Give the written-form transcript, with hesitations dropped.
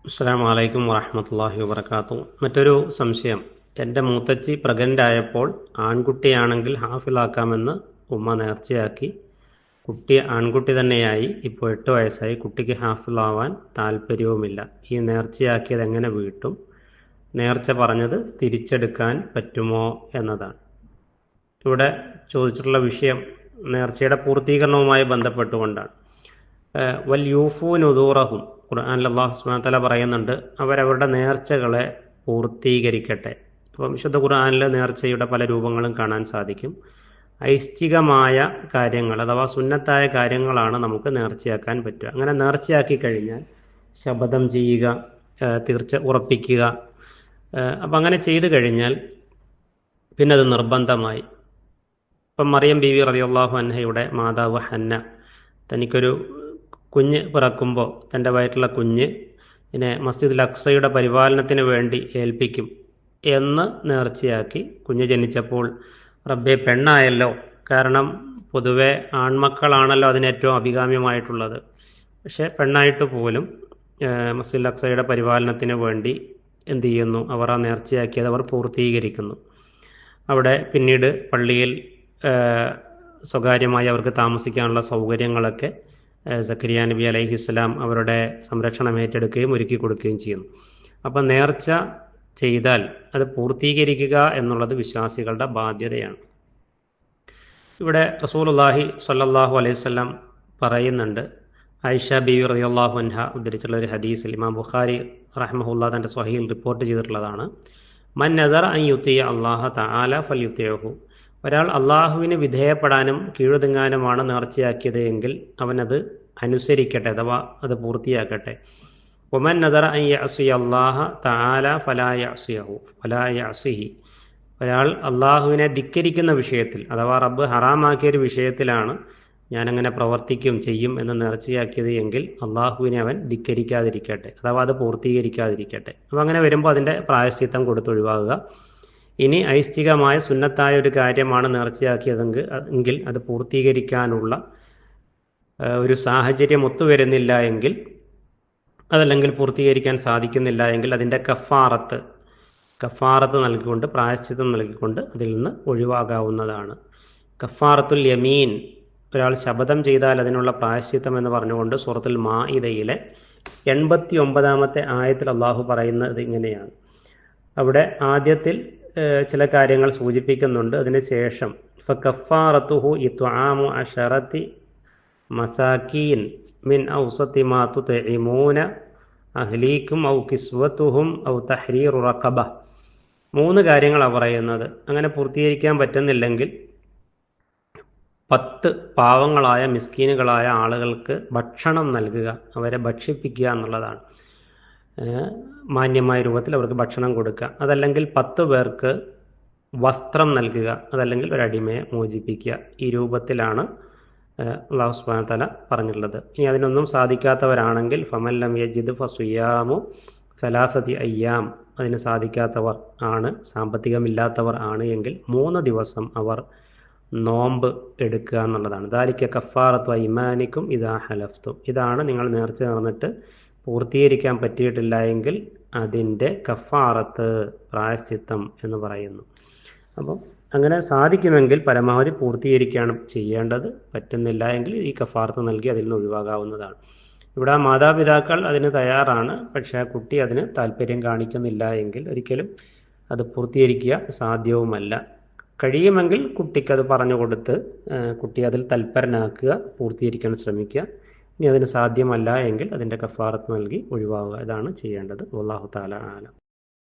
അസ്സലാമു അലൈക്കും വറഹ്മത്തുള്ളാഹി വബറകാതുഹു. മറ്റൊരു സംശയം. എൻ്റെ മൂത്തച്ചി പ്രഗ്നൻ്റ് ആയപ്പോൾ ആൺകുട്ടിയാണെങ്കിൽ ഹാഫിളാക്കാമെന്ന് ഉമ്മ നേർച്ചയാക്കി. കുട്ടി ആൺകുട്ടി തന്നെയായി. ഇപ്പോൾ 8 വയസ്സായി. കുട്ടിക്ക് ഹാഫിളാവാൻ താല്പര്യവുമില്ല. ഈ നേർച്ചയാക്കിയത് എങ്ങനെ വീട്ടും? നേർച്ച പറഞ്ഞത് തിരിച്ചെടുക്കാൻ പറ്റുമോ എന്നതാണ്. ഇവിടെ ചോദിച്ചിട്ടുള്ള വിഷയം നേർച്ചയുടെ പൂർത്തീകരണവുമായി ബന്ധപ്പെട്ടുകൊണ്ടാണ്. വൽ യൂഫൂ നുദൂറഹും, ഖുർആനിൽ അല്ലാഹു സുബ്ഹാനഹു വ തആല പറയുന്നുണ്ട്, അവരവരുടെ നേർച്ചകളെ പൂർത്തീകരിക്കട്ടെ. അപ്പം വിശുദ്ധ ഖുർആനിൽ നേർച്ചയുടെ പല രൂപങ്ങളും കാണാൻ സാധിക്കും. ഐച്ഛികമായ കാര്യങ്ങൾ അഥവാ സുന്നത്തായ കാര്യങ്ങളാണ് നമുക്ക് നേർച്ചയാക്കാൻ പറ്റുക. അങ്ങനെ നേർച്ചയാക്കി കഴിഞ്ഞാൽ ശപഥം ചെയ്യുക, ഉറപ്പിക്കുക. അപ്പം അങ്ങനെ ചെയ്തു കഴിഞ്ഞാൽ പിന്നെ അത് നിർബന്ധമായി. ഇപ്പം മറിയം ബീവി റളിയല്ലാഹു അൻഹയുടെ മാതാവ് ഹന്ന തനിക്കൊരു കുഞ്ഞ് പിറക്കുമ്പോൾ തൻ്റെ വയറ്റിലുള്ള കുഞ്ഞ് മസ്ജിദുൽ അഖ്സയുടെ പരിപാലനത്തിന് വേണ്ടി ഏൽപ്പിക്കും എന്ന് നേർച്ചയാക്കി. കുഞ്ഞ് ജനിച്ചപ്പോൾ റബ്ബേ പെണ്ണായല്ലോ, കാരണം പൊതുവെ ആൺമക്കളാണല്ലോ അതിന് ഏറ്റവും അഭികാമ്യമായിട്ടുള്ളത്. പക്ഷേ പെണ്ണായിട്ട് പോലും മസ്ജിദുൽ അഖ്സയുടെ പരിപാലനത്തിന് വേണ്ടി എന്ത് ചെയ്യുന്നു? അവർ ആ നേർച്ചയാക്കിയത് അവർ പൂർത്തീകരിക്കുന്നു. അവിടെ പിന്നീട് പള്ളിയിൽ സ്വകാര്യമായി അവർക്ക് താമസിക്കാനുള്ള സൗകര്യങ്ങളൊക്കെ സക്കരിയ നബി അലൈഹിസ്സലാം അവരുടെ സംരക്ഷണം ഏറ്റെടുക്കുകയും ഒരുക്കി കൊടുക്കുകയും ചെയ്യുന്നു. അപ്പം നേർച്ച ചെയ്താൽ അത് പൂർത്തീകരിക്കുക എന്നുള്ളത് വിശ്വാസികളുടെ ബാധ്യതയാണ്. ഇവിടെ റസൂലുള്ളാഹി സ്വല്ലല്ലാഹു അലൈഹി വസല്ലം പറയുന്നുണ്ട്, ആയിഷ ബീവി റളിയല്ലാഹു അൻഹ ഉദ്ധരിച്ചുള്ള ഒരു ഹദീസിൽ ഇമാം ബുഖാരി റഹ്മഹുല്ലാഹ് തൻ്റെ സ്വഹീഹിൽ റിപ്പോർട്ട് ചെയ്തിട്ടുള്ളതാണ്. മൻ നദറ അൻ യുതിയ അല്ലാഹ തആല ഫൽയുതിഉഹു, ഒരാൾ അള്ളാഹുവിന് വിധേയപ്പെടാനും കീഴൊതുങ്ങാനുമാണ് നേർച്ചയാക്കിയത് എങ്കിൽ അവനത് അനുസരിക്കട്ടെ, അഥവാ അത് പൂർത്തിയാക്കട്ടെ. ഒമൻ നദറ അൻ യഅസിയ അല്ലാഹ തആല ഫലാ യഅസിഹി, ഒരാൾ അള്ളാഹുവിനെ ധിക്കരിക്കുന്ന വിഷയത്തിൽ അഥവാ റബ്ബ് ഹറാമാക്കിയൊരു വിഷയത്തിലാണ് ഞാനങ്ങനെ പ്രവർത്തിക്കും ചെയ്യും എന്ന് നേർച്ചയാക്കിയത് എങ്കിൽ അള്ളാഹുവിനെ അവൻ ധിക്കരിക്കാതിരിക്കട്ടെ, അഥവാ അത് പൂർത്തീകരിക്കാതിരിക്കട്ടെ. അപ്പോൾ അങ്ങനെ വരുമ്പോൾ അതിൻ്റെ പ്രായശ്ചിത്തം കൊടുത്തൊഴിവാകുക. ഇനി ഐച്ഛികമായ സുന്നത്തായ ഒരു കാര്യമാണ് നേർച്ചയാക്കിയതെങ്കിൽ അത് പൂർത്തീകരിക്കാനുള്ള ഒരു സാഹചര്യം ഒത്തുവരുന്നില്ല എങ്കിൽ, അതല്ലെങ്കിൽ പൂർത്തീകരിക്കാൻ സാധിക്കുന്നില്ല എങ്കിൽ അതിൻ്റെ കഫാറത്ത് നൽകിക്കൊണ്ട്, പ്രായശ്ചിത്തം നൽകിക്കൊണ്ട് അതിൽ നിന്ന് ഒഴിവാകാവുന്നതാണ്. കഫാറത്തുൽ യമീൻ, ഒരാൾ ശപഥം ചെയ്താൽ അതിനുള്ള പ്രായശ്ചിത്തം എന്ന് പറഞ്ഞുകൊണ്ട് സൂറത്തുൽ മാഇദയിലെ 89-ാമത്തെ ആയത്തിൽ അള്ളാഹു പറയുന്നത് ഇങ്ങനെയാണ്. അവിടെ ആദ്യത്തിൽ ചില കാര്യങ്ങൾ സൂചിപ്പിക്കുന്നുണ്ട്. അതിനുശേഷം ഫകഫാറത്തുഹു ഇത്ആമു അശറതി മസാകീൻ മിൻ ഔസതി മാ തുത്ഇമൂന അഹ്ലീക്കും ഔ കിസ്വതുഹും ഔ തഹ്രീറു റഖബ, 3 കാര്യങ്ങളാണ് പറയുന്നത്. അങ്ങനെ പൂർത്തീകരിക്കാൻ പറ്റുന്നില്ലെങ്കിൽ 10 പാവങ്ങളായ മിസ്കീനുകളായ ആളുകൾക്ക് ഭക്ഷണം നൽകുക, അവരെ ഭക്ഷിപ്പിക്കുക എന്നുള്ളതാണ്. മാന്യമായ രൂപത്തിൽ അവർക്ക് ഭക്ഷണം കൊടുക്കുക. അതല്ലെങ്കിൽ 10 പേർക്ക് വസ്ത്രം നൽകുക, അതല്ലെങ്കിൽ ഒരു അടിമയെ മോചിപ്പിക്കുക. ഈ രൂപത്തിലാണ് അല്ലാഹു സുബ്ഹാനഹു വ തആല പറഞ്ഞിട്ടുള്ളത്. ഇനി അതിനൊന്നും സാധിക്കാത്തവരാണെങ്കിൽ ഫമൻ ലം യജിദ് ഫസിയാമു സലാസതി അയ്യാം, അതിന് സാധിക്കാത്തവർ ആണ്, സാമ്പത്തികമില്ലാത്തവർ ആണ് എങ്കിൽ 3 ദിവസം അവർ നോമ്പ് എടുക്കുക എന്നുള്ളതാണ്. ദാലിക കഫാറത്തു അയ്മാനിക്കും ഇദാ ഹലഫ്തും, ഇതാണ് നിങ്ങൾ നേർച്ച നടന്നിട്ട് പൂർത്തീകരിക്കാൻ പറ്റിയിട്ടില്ല എങ്കിൽ അതിൻ്റെ കഫാറത്ത്, പ്രായശ്ചിത്തം എന്ന് പറയുന്നു. അപ്പം അങ്ങനെ സാധിക്കുമെങ്കിൽ പരമാവധി പൂർത്തീകരിക്കുകയാണ് ചെയ്യേണ്ടത്. പറ്റുന്നില്ല എങ്കിൽ ഈ കഫാറത്ത് നൽകി അതിൽ നിന്ന് ഒഴിവാകാവുന്നതാണ്. ഇവിടെ മാതാപിതാക്കൾ അതിന് തയ്യാറാണ്, പക്ഷേ ആ കുട്ടി അതിന് താല്പര്യം കാണിക്കുന്നില്ല എങ്കിൽ ഒരിക്കലും അത് പൂർത്തീകരിക്കുക സാധ്യവുമല്ല. കഴിയുമെങ്കിൽ കുട്ടിക്കത് പറഞ്ഞു കൊടുത്ത് കുട്ടി അതിൽ തൽപരനാക്കുക, പൂർത്തീകരിക്കാൻ ശ്രമിക്കുക. ഇനി അതിന് സാധ്യമല്ല എങ്കിൽ അതിൻ്റെ കഫാറത്ത് നൽകി ഒഴിവാകുക. ഇതാണ് ചെയ്യേണ്ടത്. വല്ലാഹു തആല ആലം.